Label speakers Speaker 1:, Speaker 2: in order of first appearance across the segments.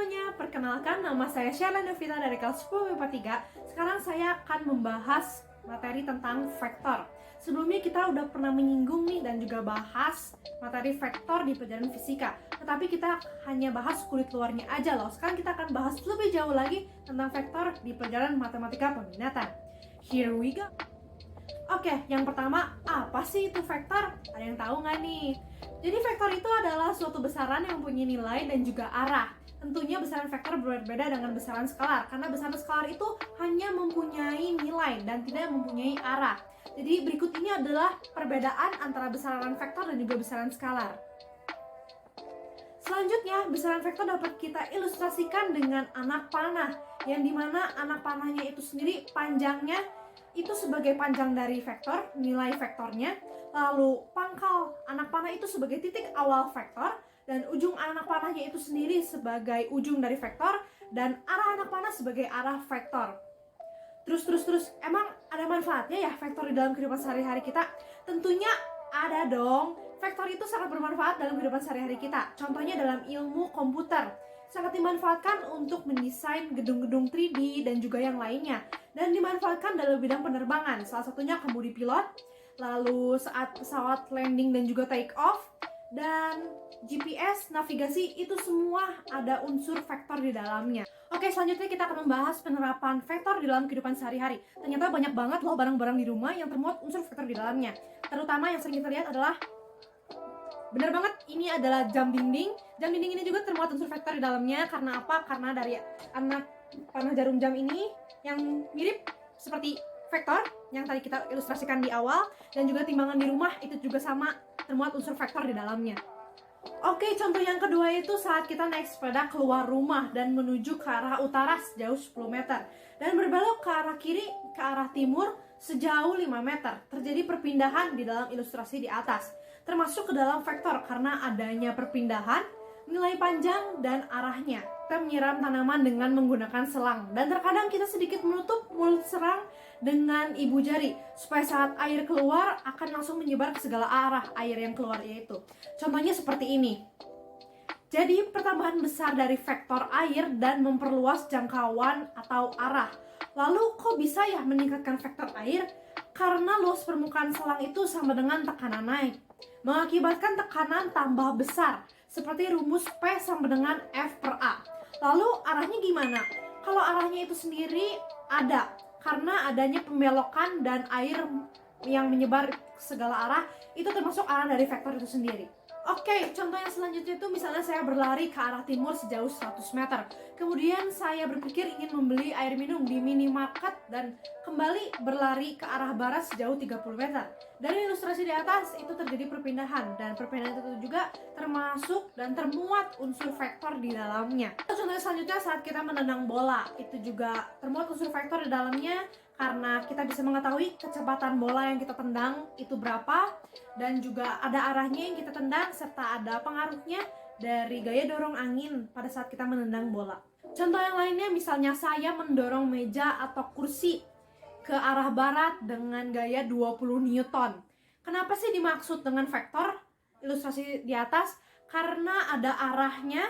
Speaker 1: semuanya, perkenalkan nama saya Shalya Novita dari kelas 10 MIPA 3. Sekarang saya akan membahas materi tentang vektor. Sebelumnya kita udah pernah menyinggung nih dan juga bahas materi vektor di pelajaran fisika. Tetapi kita hanya bahas kulit luarnya aja loh. Sekarang kita akan bahas lebih jauh lagi tentang vektor di pelajaran matematika peminatan. Here we go. Oke, yang pertama, apa sih itu vektor? Ada yang tahu nggak nih? Jadi vektor itu adalah suatu besaran yang mempunyai nilai dan juga arah. Tentunya besaran vektor berbeda dengan besaran skalar, karena besaran skalar itu hanya mempunyai nilai dan tidak mempunyai arah. Jadi berikut ini adalah perbedaan antara besaran vektor dan juga besaran skalar. Selanjutnya, besaran vektor dapat kita ilustrasikan dengan anak panah, yang dimana anak panahnya itu sendiri panjangnya itu sebagai panjang dari vektor, nilai vektornya, lalu pangkal anak panah itu sebagai titik awal vektor, dan ujung anak panahnya itu sendiri sebagai ujung dari vektor, dan arah anak panah sebagai arah vektor. Terus, emang ada manfaatnya ya vektor di dalam kehidupan sehari-hari kita? Tentunya ada dong. Vektor itu sangat bermanfaat dalam kehidupan sehari-hari kita. Contohnya dalam ilmu komputer, sangat dimanfaatkan untuk mendesain gedung-gedung 3D dan juga yang lainnya. Dan dimanfaatkan dalam bidang penerbangan, salah satunya kemudi pilot, lalu saat pesawat landing dan juga take off, dan GPS, navigasi, itu semua ada unsur vektor di dalamnya. Oke, selanjutnya kita akan membahas penerapan vektor di dalam kehidupan sehari-hari. Ternyata banyak banget loh barang-barang di rumah yang termuat unsur vektor di dalamnya. Terutama yang sering kita lihat adalah, benar banget, ini adalah jam dinding. Jam dinding ini juga termuat unsur vektor di dalamnya. Karena apa? Karena dari anak panah jarum jam ini yang mirip seperti vektor yang tadi kita ilustrasikan di awal, dan juga timbangan di rumah itu juga sama termuat unsur vektor di dalamnya. Oke, contoh yang kedua itu saat kita naik sepeda keluar rumah dan menuju ke arah utara sejauh 10 meter dan berbelok ke arah kiri ke arah timur sejauh 5 meter. Terjadi perpindahan di dalam ilustrasi di atas, termasuk ke dalam vektor karena adanya perpindahan, nilai panjang, dan arahnya. Kita menyiram tanaman dengan menggunakan selang, dan terkadang kita sedikit menutup mulut serang dengan ibu jari supaya saat air keluar akan langsung menyebar ke segala arah air yang keluar itu. Contohnya seperti ini. Jadi pertambahan besar dari vektor air dan memperluas jangkauan atau arah. Lalu kok bisa ya meningkatkan vektor air? Karena luas permukaan selang itu sama dengan tekanan naik, mengakibatkan tekanan tambah besar, seperti rumus P sama dengan F per A. Lalu arahnya gimana? Kalau arahnya itu sendiri ada, karena adanya pembelokan dan air yang menyebar ke segala arah, itu termasuk arah dari vektor itu sendiri. Oke, contoh yang selanjutnya itu misalnya saya berlari ke arah timur sejauh 100 meter. Kemudian saya berpikir ingin membeli air minum di minimarket dan kembali berlari ke arah barat sejauh 30 meter. Dari ilustrasi di atas itu terjadi perpindahan, dan perpindahan itu juga termasuk dan termuat unsur vektor di dalamnya. Contoh selanjutnya saat kita menendang bola, itu juga termuat unsur vektor di dalamnya karena kita bisa mengetahui kecepatan bola yang kita tendang itu berapa, dan juga ada arahnya yang kita tendang, serta ada pengaruhnya dari gaya dorong angin pada saat kita menendang bola. Contoh yang lainnya, misalnya saya mendorong meja atau kursi ke arah barat dengan gaya 20 Newton. Kenapa sih dimaksud dengan vektor? Ilustrasi di atas, karena ada arahnya,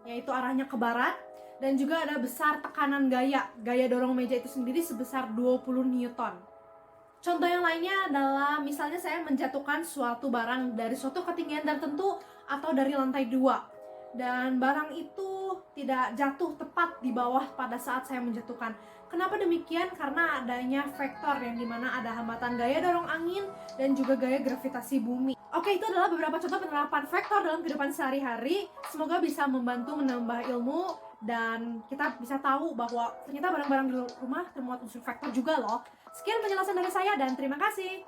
Speaker 1: yaitu arahnya ke barat, dan juga ada besar tekanan gaya dorong meja itu sendiri sebesar 20 Newton. Contoh yang lainnya adalah misalnya saya menjatuhkan suatu barang dari suatu ketinggian tertentu atau dari lantai 2, dan barang itu tidak jatuh tepat di bawah pada saat saya menjatuhkan. Kenapa demikian? Karena adanya vektor yang dimana ada hambatan gaya dorong angin dan juga gaya gravitasi bumi. Oke, itu adalah beberapa contoh penerapan vektor dalam kehidupan sehari-hari. Semoga bisa membantu menambah ilmu dan kita bisa tahu bahwa ternyata barang-barang di rumah termuat unsur vektor juga loh. Sekian penjelasan dari saya dan terima kasih.